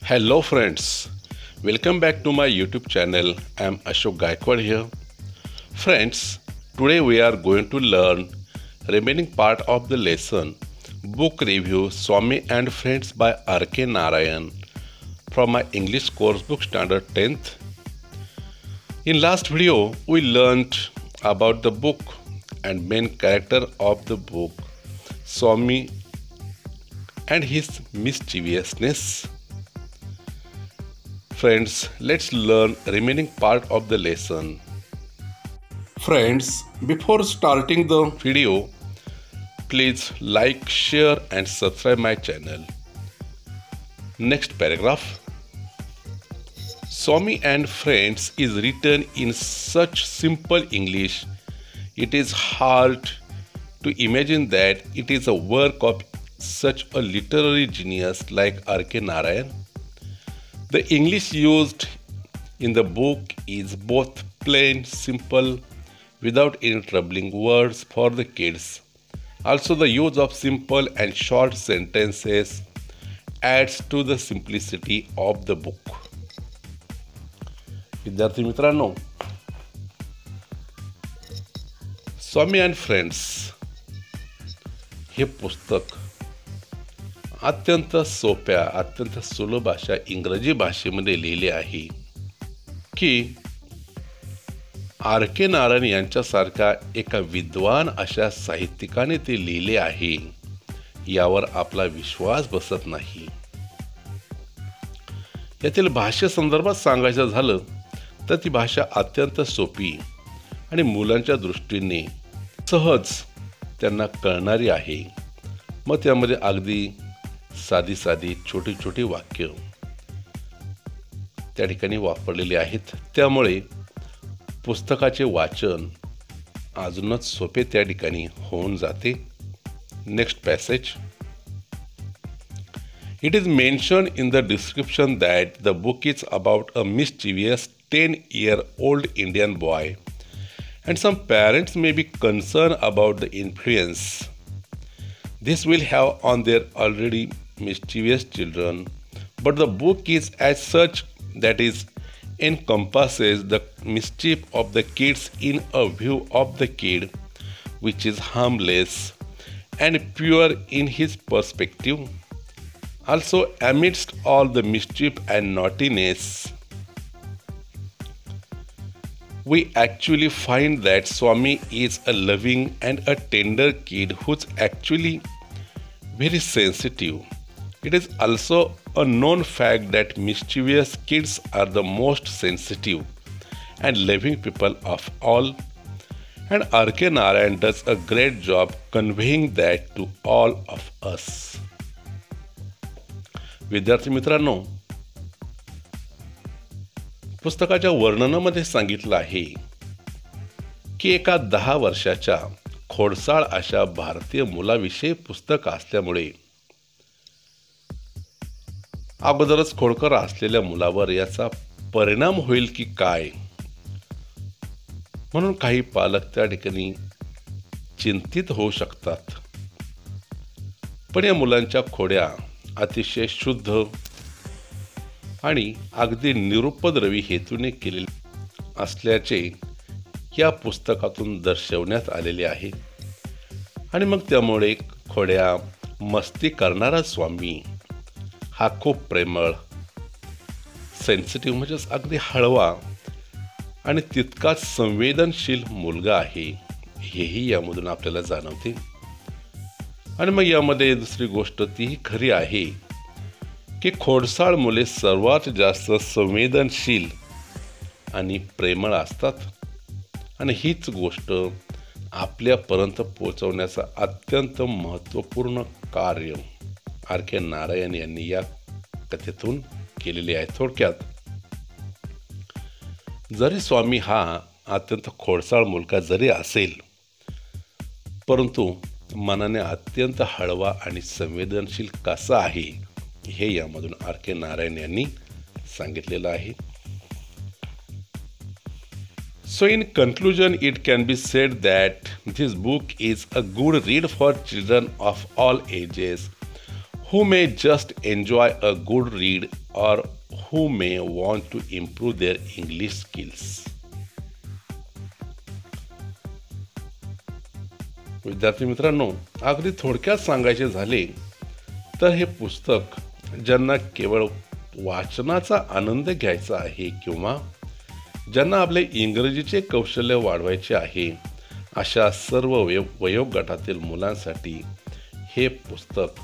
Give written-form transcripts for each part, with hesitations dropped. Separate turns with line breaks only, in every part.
Hello friends, welcome back to my YouTube channel. I am Ashok Gaikwad here. Friends, today we are going to learn remaining part of the lesson Book Review Swami and Friends by R.K. Narayan from my English course book standard 10th. In last video we learned about the book and main character of the book, Swami and his mischievousness. Friends, let's learn remaining part of the lesson. Friends, before starting the video, please like, share and subscribe my channel. Next paragraph. Swami and Friends is written in such simple English, it is hard to imagine that it is a work of such a literary genius like R.K. Narayan. The English used in the book is both plain, simple, without any troubling words for the kids. Also, the use of simple and short sentences adds to the simplicity of the book. विद्यार्थी मित्रांनो, स्वामी and friends हे पुस्तक अत्यंत सोप्या, अत्यंत सुलभ अशा इंग्रजी भाषेमध्ये लिहिले आहे की R.K. नारायण यांच्यासारख्या एका विद्वान अशा साहित्यिकाने ते लिहिले आहे यावर आपला विश्वास बसत नाही. यातील भाषे संदर्भात सांगायचं झालं तर ती भाषा अत्यंत सोपी आणि मुलांच्या दृष्टीने सहज त्यांना कळणारी आहे. मग त्यामध्ये अगदी साधी साधी छोटी छोटी वाक्य त्या ठिकाणी वापरलेली आहेत. त्यामुळे पुस्तकाचे वाचन अजूनच सोपे त्या ठिकाणी होऊन जाते. Next passage. It is mentioned in the description that the book is about a mischievous 10-year-old Indian boy, and some parents may be concerned about the influence this will have on their already mischievous children. But the book is as such that it encompasses the mischief of the kids in a view of the kid, which is harmless and pure in his perspective. Also, amidst all the mischief and naughtiness, we actually find that Swami is a loving and a tender kid who's actually very sensitive. It is also a known fact that mischievous kids are the most sensitive and loving people of all, and R.K. Narayan does a great job conveying that to all of us. विद्यार्थी मित्रांनो, पुस्तकाच्या वर्णनामध्ये सांगितलं आहे की एका 10 वर्षाच्या खोडसाळ अशा भारतीय मुलाविषयी पुस्तक असल्यामुळे अगोदरच खोडकर असलेल्या मुलावर याचा परिणाम होईल की काय म्हणून काही पालक त्या ठिकाणी चिंतित होऊ शकतात. पण या मुलांच्या खोड्या अतिशय शुद्ध आणि अगदी निरुपद्रवी हेतूने केलेले असल्याचे या पुस्तकातून दर्शवण्यात आलेले आहे. आणि मग त्यामुळे खोड्या मस्ती करणारा स्वामी हा खूप प्रेमळ, सेन्सिटिव्ह म्हणजेच अगदी हळवा आणि तितकाच संवेदनशील मुलगा आहे हेही यामधून आपल्याला जाणवते. आणि मग यामध्ये दुसरी गोष्ट तीही खरी आहे की खोडसाळ मुले सर्वात जास्त संवेदनशील आणि प्रेमळ असतात. आणि हीच गोष्ट आपल्यापर्यंत पोहोचवण्याचा अत्यंत महत्त्वपूर्ण कार्य R.K. नारायण यांनी या कथेतून केलेले आहे. थोडक्यात, जरी स्वामी हा अत्यंत खोडसाळ मुलगा जरी असेल, परंतु मनाने अत्यंत हळवा आणि संवेदनशील कसा आहे हे यामधून R.K. नारायण यांनी सांगितलेलं आहे. So in conclusion, it can be said that this book is a good read for children of all ages who may just enjoy a good read or who may want to improve their English skills. विद्यार्थी मित्रांनो, अगदी थोडक्यात सांगायचे झाले तर हे पुस्तक ज्यांना केवळ वाचनाचा आनंद घ्यायचा आहे किंवा ज्यांना आपले इंग्रजीचे कौशल्य वाढवायचे आहे अशा सर्व वयोगटातील मुलांसाठी हे पुस्तक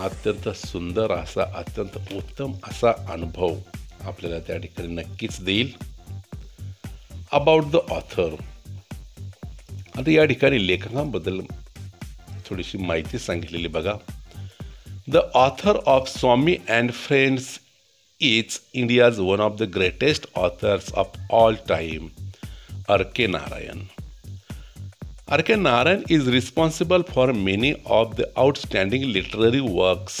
अत्यंत सुंदर असा, अत्यंत उत्तम असा अनुभव आपल्याला त्या ठिकाणी नक्कीच देईल. About the author. आता या ठिकाणी लेखकांबद्दल थोडीशी माहिती सांगितलेली बघा. The author of Swami and friends is India's one of the greatest authors of all time, R.K. Narayan. R.K. Narayan is responsible for many of the outstanding literary works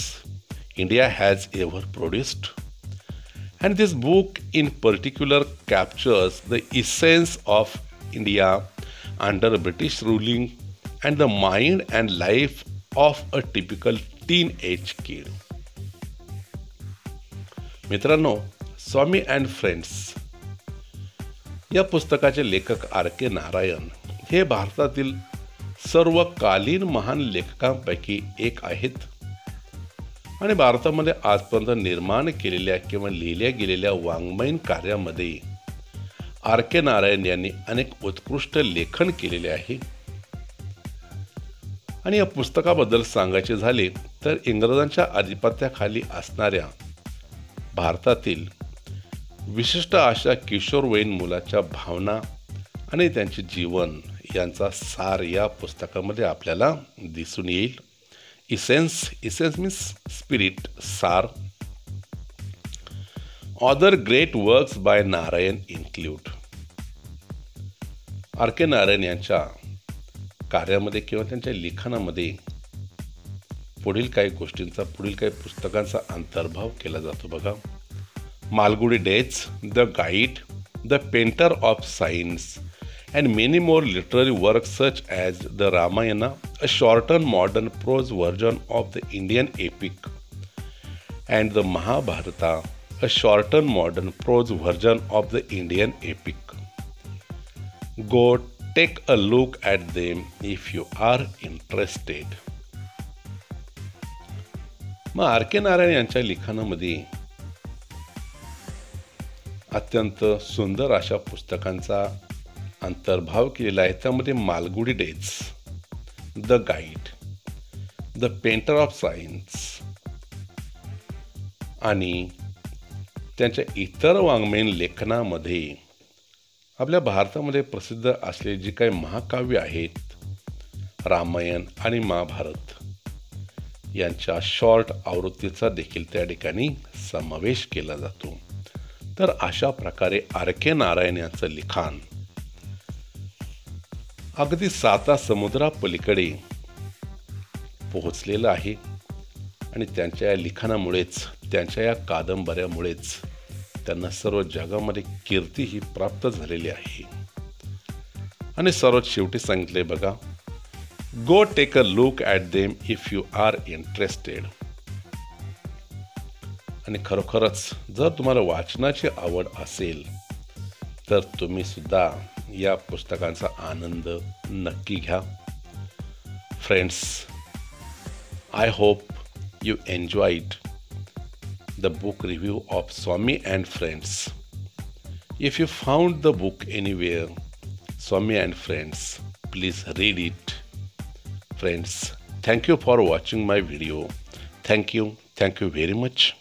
India has ever produced. And this book in particular captures the essence of India under British ruling and the mind and life of a typical teenage kid. मित्रांनो, स्वामी and friends या पुस्तकाचे लेखक R.K. Narayan हे भारतातील सर्वकालीन महान लेखकांपैकी एक आहेत आणि भारतामध्ये आजपर्यंत निर्माण केलेल्या किंवा लिहिल्या गेलेल्या वाङ्मयीन कार्यामध्ये R.K. नारायण यांनी अनेक उत्कृष्ट लेखन केलेले आहे. आणि या पुस्तकाबद्दल सांगायचे झाले तर इंग्रजांच्या आधिपत्याखाली असणाऱ्या भारतातील विशिष्ट अशा किशोरवयीन मुलाच्या भावना आणि त्यांचे जीवन यांचा सार या पुस्तकामध्ये आपल्याला दिसून येईल. इसेन्स मीन्स स्पिरिट, सार. Other great works by Narayan include. R.K. Narayan यांच्या कार्यामध्ये किंवा त्यांच्या लिखाणामध्ये पुढील काही गोष्टींचा, पुढील काही पुस्तकांचा अंतर्भाव केला जातो बघा. Malgudi days, the guide, the painter of science and many more literary works such as the Ramayana, a shortened modern prose version of the Indian epic, and the Mahabharata, a shortened modern prose version of the Indian epic. Go take a look at them if you are interested. मग R.K. Narayan यांच्या लिखाणामध्ये अत्यंत सुंदर अशा पुस्तकांचा अंतर्भाव केलेला आहे. त्यामध्ये Malgudi days, the guide, the painter of science आणि त्यांच्या इतर वाङ्मयीन लेखनामध्ये आपल्या भारतामध्ये प्रसिद्ध असलेली जी काही महाकाव्य आहेत, रामायण आणि महाभारत यांच्या शॉर्ट आवृत्तीचा देखील त्या ठिकाणी समावेश केला जातो. तर अशा प्रकारे R.K. नारायण यांचं लिखाण अगदी 7 समुद्रापलीकडे पोहोचलेलं आहे आणि त्यांच्या या लिखाणामुळेच, त्यांच्या या कादंबऱ्यामुळेच त्यांना सर्व जगामध्ये कीर्ती ही प्राप्त झालेली आहे. आणि सर्वात शेवटी सांगितले बघा, go take a look at them if you are interested. आणि खरोखरच जर तुम्हाला वाचनाची आवड असेल तर तुम्ही सुद्धा या पुस्तकांचा आनंद नक्की घ्या. Friends, I hope you enjoyed the book review of Swami and Friends. If you found the book anywhere, Swami and Friends, please read it. Friends, thank you for watching my video. Thank you very much.